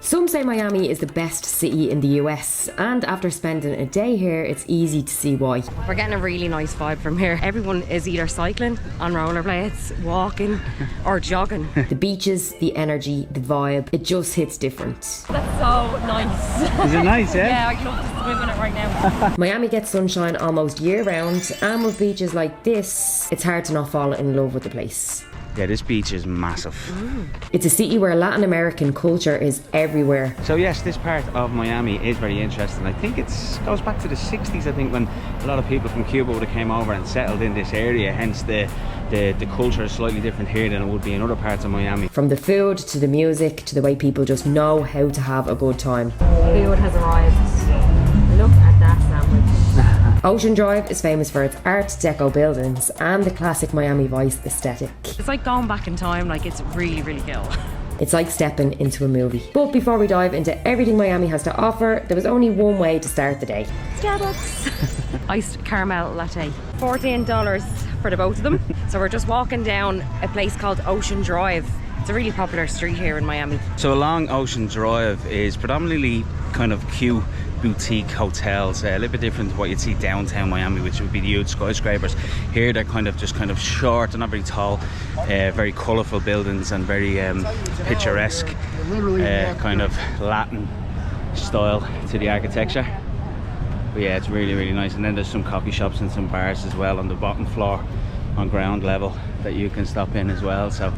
Some say Miami is the best city in the US, and after spending a day here, it's easy to see why. We're getting a really nice vibe from here. Everyone is either cycling, on rollerblades, walking, or jogging. The beaches, the energy, the vibe, it just hits different. That's so nice. Is it nice, yeah? Yeah, I'd love to swim in it right now. Miami gets sunshine almost year round, and with beaches like this, it's hard to not fall in love with the place. Yeah, this beach is massive. It's a city where Latin American culture is everywhere. So yes, this part of Miami is very interesting. I think it goes back to the 60s, I think, when a lot of people from Cuba would have came over and settled in this area, hence the culture is slightly different here than it would be in other parts of Miami. From the food, to the music, to the way people just know how to have a good time. Food has arrived. Look at that sandwich. Ocean Drive is famous for its Art Deco buildings and the classic Miami Vice aesthetic. It's like going back in time, like it's really, really cool. It's like stepping into a movie. But before we dive into everything Miami has to offer, there was only one way to start the day. Starbucks. Iced caramel latte. $14 for the both of them. So we're just walking down a place called Ocean Drive. It's a really popular street here in Miami. So along Ocean Drive is predominantly kind of cute boutique hotels, a little bit different to what you'd see downtown Miami, which would be the huge skyscrapers. Here they're kind of short, they're not very tall, very colourful buildings and very picturesque, kind of Latin style to the architecture. But yeah, it's really, really nice. And then there's some coffee shops and some bars as well on the bottom floor on ground level that you can stop in as well. So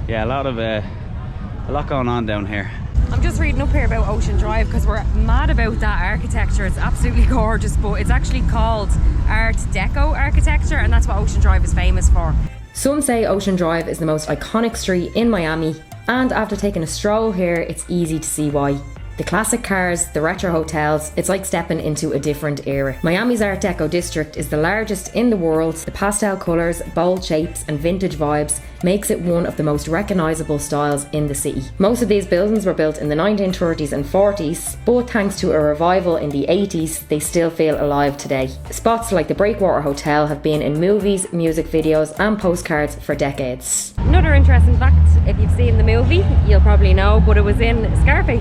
yeah, a lot going on down here. I'm just reading up here about Ocean Drive because we're mad about that architecture. It's absolutely gorgeous, but it's actually called Art Deco architecture, and that's what Ocean Drive is famous for. Some say Ocean Drive is the most iconic street in Miami, and after taking a stroll here, it's easy to see why. The classic cars, the retro hotels, it's like stepping into a different era. Miami's Art Deco district is the largest in the world. The pastel colours, bold shapes and vintage vibes makes it one of the most recognisable styles in the city. Most of these buildings were built in the 1930s and 40s, but thanks to a revival in the 80s, they still feel alive today. Spots like the Breakwater Hotel have been in movies, music videos and postcards for decades. Another interesting fact, if you've seen the movie, you'll probably know, but it was in Scarface.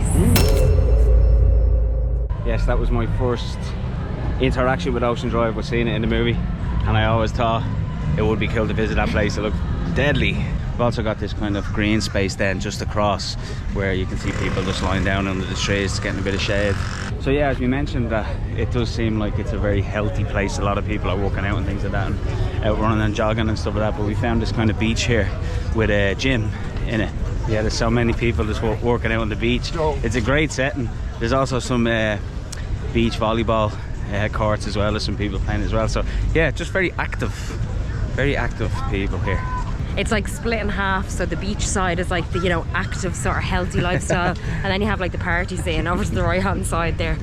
Yes, that was my first interaction with Ocean Drive, was seeing it in the movie, and I always thought it would be cool to visit that place. It looked deadly. We've also got this kind of green space then just across where you can see people just lying down under the trees getting a bit of shade. So yeah, as we mentioned, it does seem like it's a very healthy place. A lot of people are walking out and things like that, and out running and jogging and stuff like that. But we found this kind of beach here with a gym in it. Yeah, there's so many people just working out on the beach. It's a great setting. There's also some beach volleyball courts as well. There's some people playing as well. So yeah, just very active people here. It's like split in half, so the beach side is like the, you know, active sort of healthy lifestyle, and then you have like the party scene over to the right hand side there.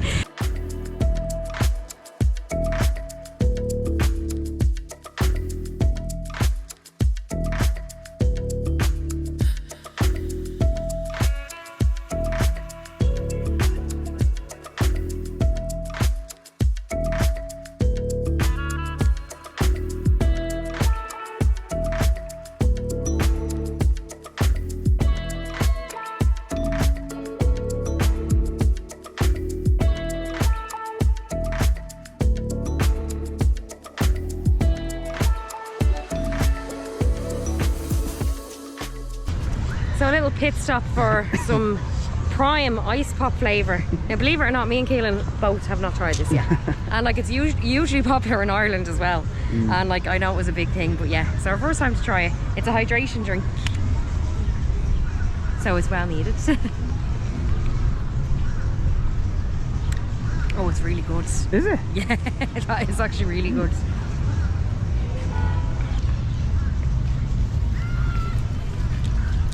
So a little pit stop for some prime ice pop flavour. Now believe it or not, me and Keelan both have not tried this yet. And like it's usually popular in Ireland as well. And like I know it was a big thing, but yeah, it's our first time to try it. It's a hydration drink, so it's well needed. Oh, it's really good. Is it? Yeah, it's actually really good.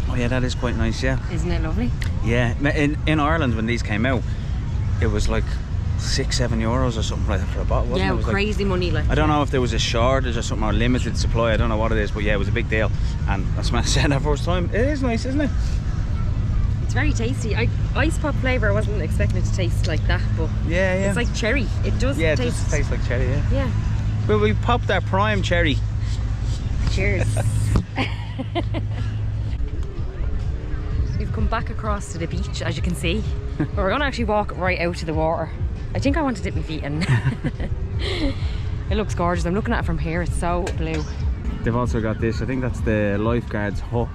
Oh yeah, that is quite nice, yeah. Isn't it lovely? Yeah, in Ireland when these came out, it was like €6-7 or something like that for a bottle, wasn't it? Yeah, It was crazy money. Like I don't know if there was a shortage or something, or limited supply, I don't know what it is, but yeah, it was a big deal. And that's what I said that first time. It is nice, isn't it? It's very tasty. Ice pop flavour, I wasn't expecting it to taste like that, but Yeah, yeah. it's like cherry. It does Yeah, it taste. does taste like cherry, yeah. Yeah. Well, we popped our prime cherry. Cheers. we've come back across to the beach, as you can see. But we're gonna actually walk right out to the water. I think I want to dip my feet in. It looks gorgeous. I'm looking at it from here. It's so blue. They've also got this, I think that's the lifeguard's hut.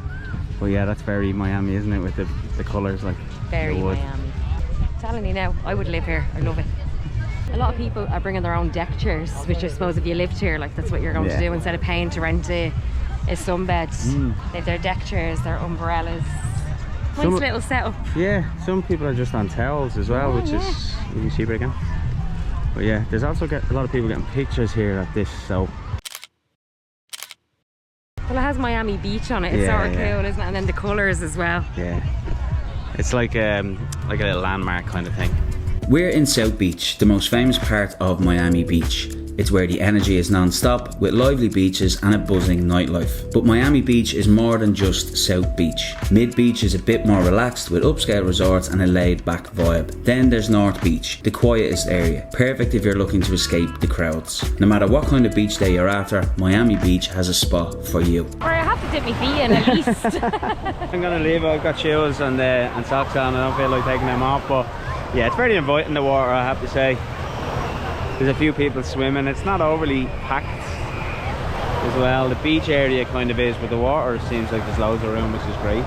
But yeah, that's very Miami, isn't it? With the colours, like Very the wood. Miami. I'm telling you now, I would live here. I love it. A lot of people are bringing their own deck chairs, which I suppose if you lived here, like that's what you're going to do instead of paying to rent a sunbed. They have their deck chairs, their umbrellas. Nice little setup. Yeah, some people are just on towels as well, which is even cheaper again. But yeah, there's also a lot of people getting pictures here at this, so. Well, it has Miami Beach on it. It's sort of cool, isn't it? And then the colours as well. Yeah, it's like a little landmark kind of thing. We're in South Beach, the most famous part of Miami Beach. It's where the energy is non-stop, with lively beaches and a buzzing nightlife. But Miami Beach is more than just South Beach. Mid Beach is a bit more relaxed, with upscale resorts and a laid-back vibe. Then there's North Beach, the quietest area, perfect if you're looking to escape the crowds. No matter what kind of beach day you're after, Miami Beach has a spot for you. Or I have to dip my feet in at least. I'm gonna leave. I've got shoes and socks on. I don't feel like taking them off, but yeah, it's very inviting, the water, I have to say. There's a few people swimming. It's not overly packed as well. The beach area kind of is, but the water seems like there's loads of room, which is great.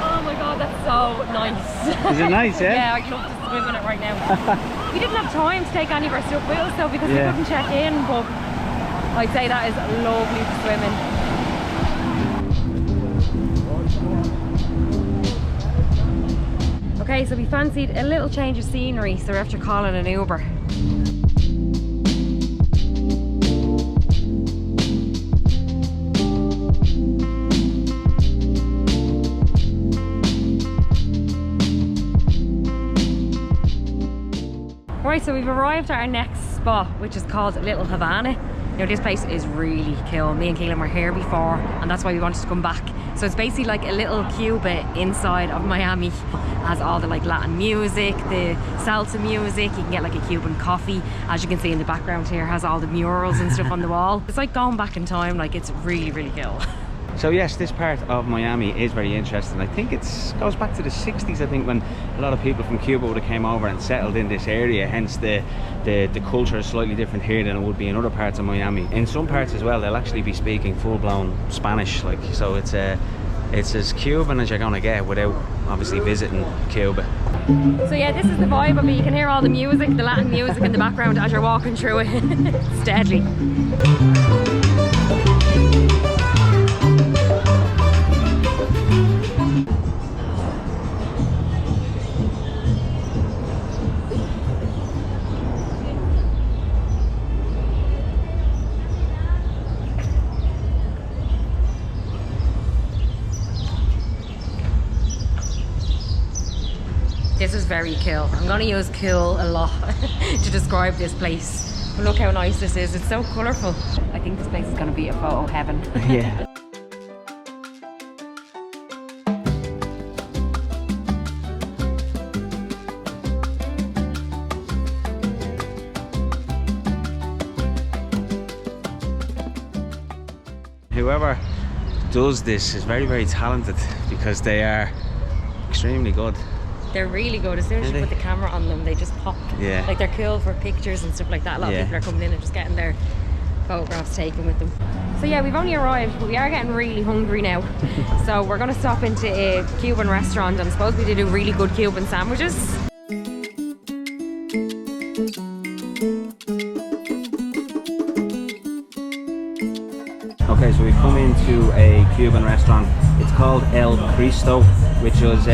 Oh my god, that's so nice. Is it nice, yeah? Yeah, I'd love to swim in it right now. We didn't have time to take any of our stuff with us though, because we couldn't check in, but I'd say that is lovely to swim in. Okay, so we fancied a little change of scenery, so we're after calling an Uber. Right, so we've arrived at our next spot, which is called Little Havana. Now this place is really cool. Me and Keelan were here before, and that's why we wanted to come back. So it's basically like a little Cuba inside of Miami. It has all the like Latin music, the salsa music. You can get like a Cuban coffee. As you can see in the background here, has all the murals and stuff on the wall. It's like going back in time. Like it's really, really cool. So yes, this part of Miami is very interesting. I think it goes back to the 60s, I think, when a lot of people from Cuba would have came over and settled in this area. Hence the culture is slightly different here than it would be in other parts of Miami. In some parts as well, they'll actually be speaking full-blown Spanish, like, so it's as Cuban as you're gonna get without obviously visiting Cuba. So yeah, this is the vibe of it. You can hear all the music, the Latin music in the background as you're walking through it. It's deadly. This is very cool. I'm gonna use cool a lot to describe this place. But look how nice this is. It's so colourful. I think this place is gonna be a photo heaven. Yeah. Whoever does this is very, very talented, because they are extremely good. They're really good. As soon as you put the camera on them, they just pop. Yeah. Like they're cool for pictures and stuff like that. A lot of people are coming in and just getting their photographs taken with them. So yeah, we've only arrived, but we are getting really hungry now. So we're going to stop into a Cuban restaurant, and I suppose we do really good Cuban sandwiches. Okay, so we've come into a Cuban restaurant. It's called El Cristo, which was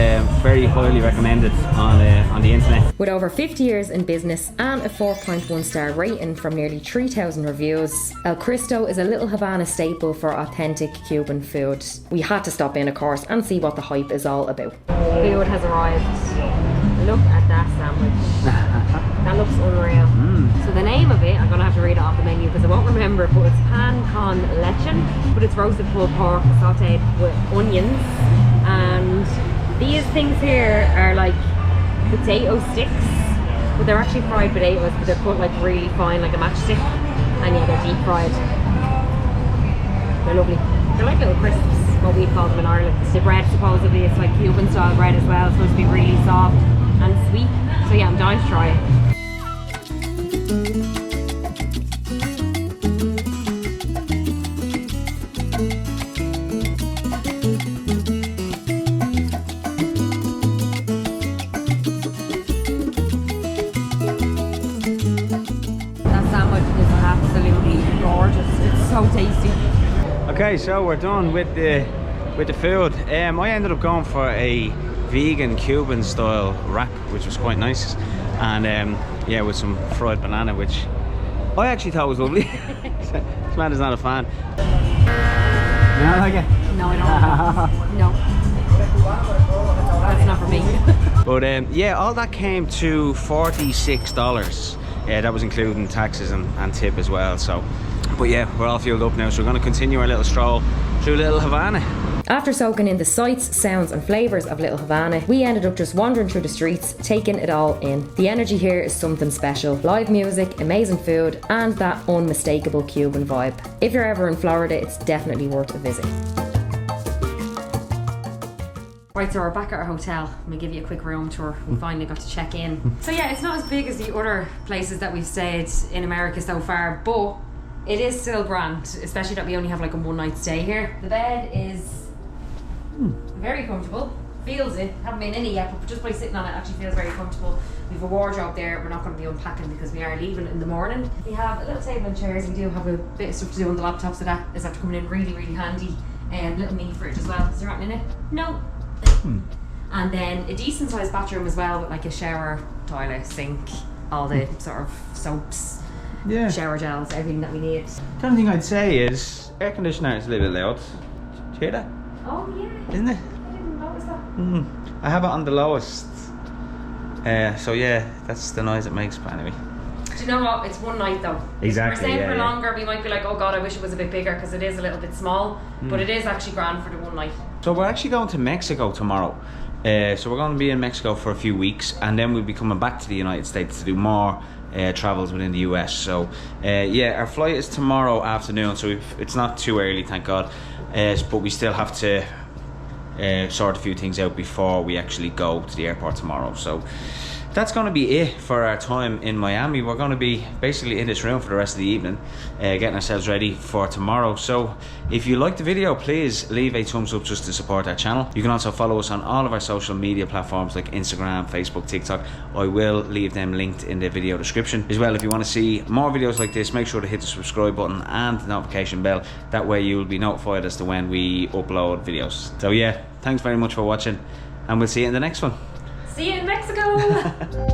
very highly recommended on the internet. With over 50 years in business and a 4.1 star rating from nearly 3,000 reviews, El Cristo is a Little Havana staple for authentic Cuban food. We had to stop in, of course, and see what the hype is all about. Food has arrived. Look at that sandwich. That looks unreal. So the name of it, I'm going to have to read it off the menu because I won't remember, but it's pan con leche, but it's roasted pulled pork sauteed with onions. And these things here are like potato sticks, but they're actually fried potatoes, but they're cut like really fine, like a matchstick. And yeah, they're deep fried. They're lovely. They're like little crisps, what we call them in Ireland. The bread supposedly it's like Cuban style bread as well. It's supposed to be really soft and sweet. So yeah, I'm dying to try it. That sandwich is absolutely gorgeous. It's so tasty. Okay, so we're done with the food. I ended up going for a vegan Cuban style wrap, which was quite nice, and yeah, with some fried banana, which I actually thought was lovely. This man is not a fan. You don't like it? No, I don't. No. That's not for me. But yeah, all that came to $46. Yeah, that was including taxes and tip as well. So, but yeah, we're all fueled up now, so we're going to continue our little stroll through Little Havana. After soaking in the sights, sounds and flavours of Little Havana, we ended up just wandering through the streets, taking it all in. The energy here is something special. Live music, amazing food, and that unmistakable Cuban vibe. If you're ever in Florida, it's definitely worth a visit. Right, so we're back at our hotel. I'm gonna give you a quick room tour. We finally got to check in. So yeah, it's not as big as the other places that we've stayed in America so far, but it is still grand, especially that we only have like a one night stay here. The bed is very comfortable. Feels it. Haven't been in it yet, but just by sitting on it actually feels very comfortable. We have a wardrobe there. We're not going to be unpacking because we are leaving in the morning. We have a little table and chairs. We do have a bit of stuff to do on the laptop, so that is after coming in really, really handy. Little mini fridge as well. Is there anything in it? No. And then a decent sized bathroom as well, with like a shower, toilet, sink, all the sort of soaps, Yeah. shower gels, everything that we need. The only thing I'd say is air conditioner is a little bit loud. Do you hear that? Oh yeah, Isn't it? I didn't notice that. I have it on the lowest. So yeah, that's the noise it makes. But anyway. Do you know what? It's one night though. Exactly, If we're staying yeah, for yeah. longer, we might be like, oh god, I wish it was a bit bigger because it is a little bit small. But it is actually grand for the one night. So we're actually going to Mexico tomorrow. So we're going to be in Mexico for a few weeks, and then we'll be coming back to the United States to do more travels within the US. So yeah, our flight is tomorrow afternoon, so it's not too early, thank God. But we still have to sort a few things out before we actually go to the airport tomorrow. So that's going to be it for our time in Miami. We're going to be basically in this room for the rest of the evening, getting ourselves ready for tomorrow. So if you liked the video, please leave a thumbs up just to support our channel. You can also follow us on all of our social media platforms like Instagram, Facebook, TikTok. I will leave them linked in the video description. As well, if you want to see more videos like this, make sure to hit the subscribe button and the notification bell. That way you will be notified as to when we upload videos. So yeah, thanks very much for watching, and we'll see you in the next one. See you in Mexico!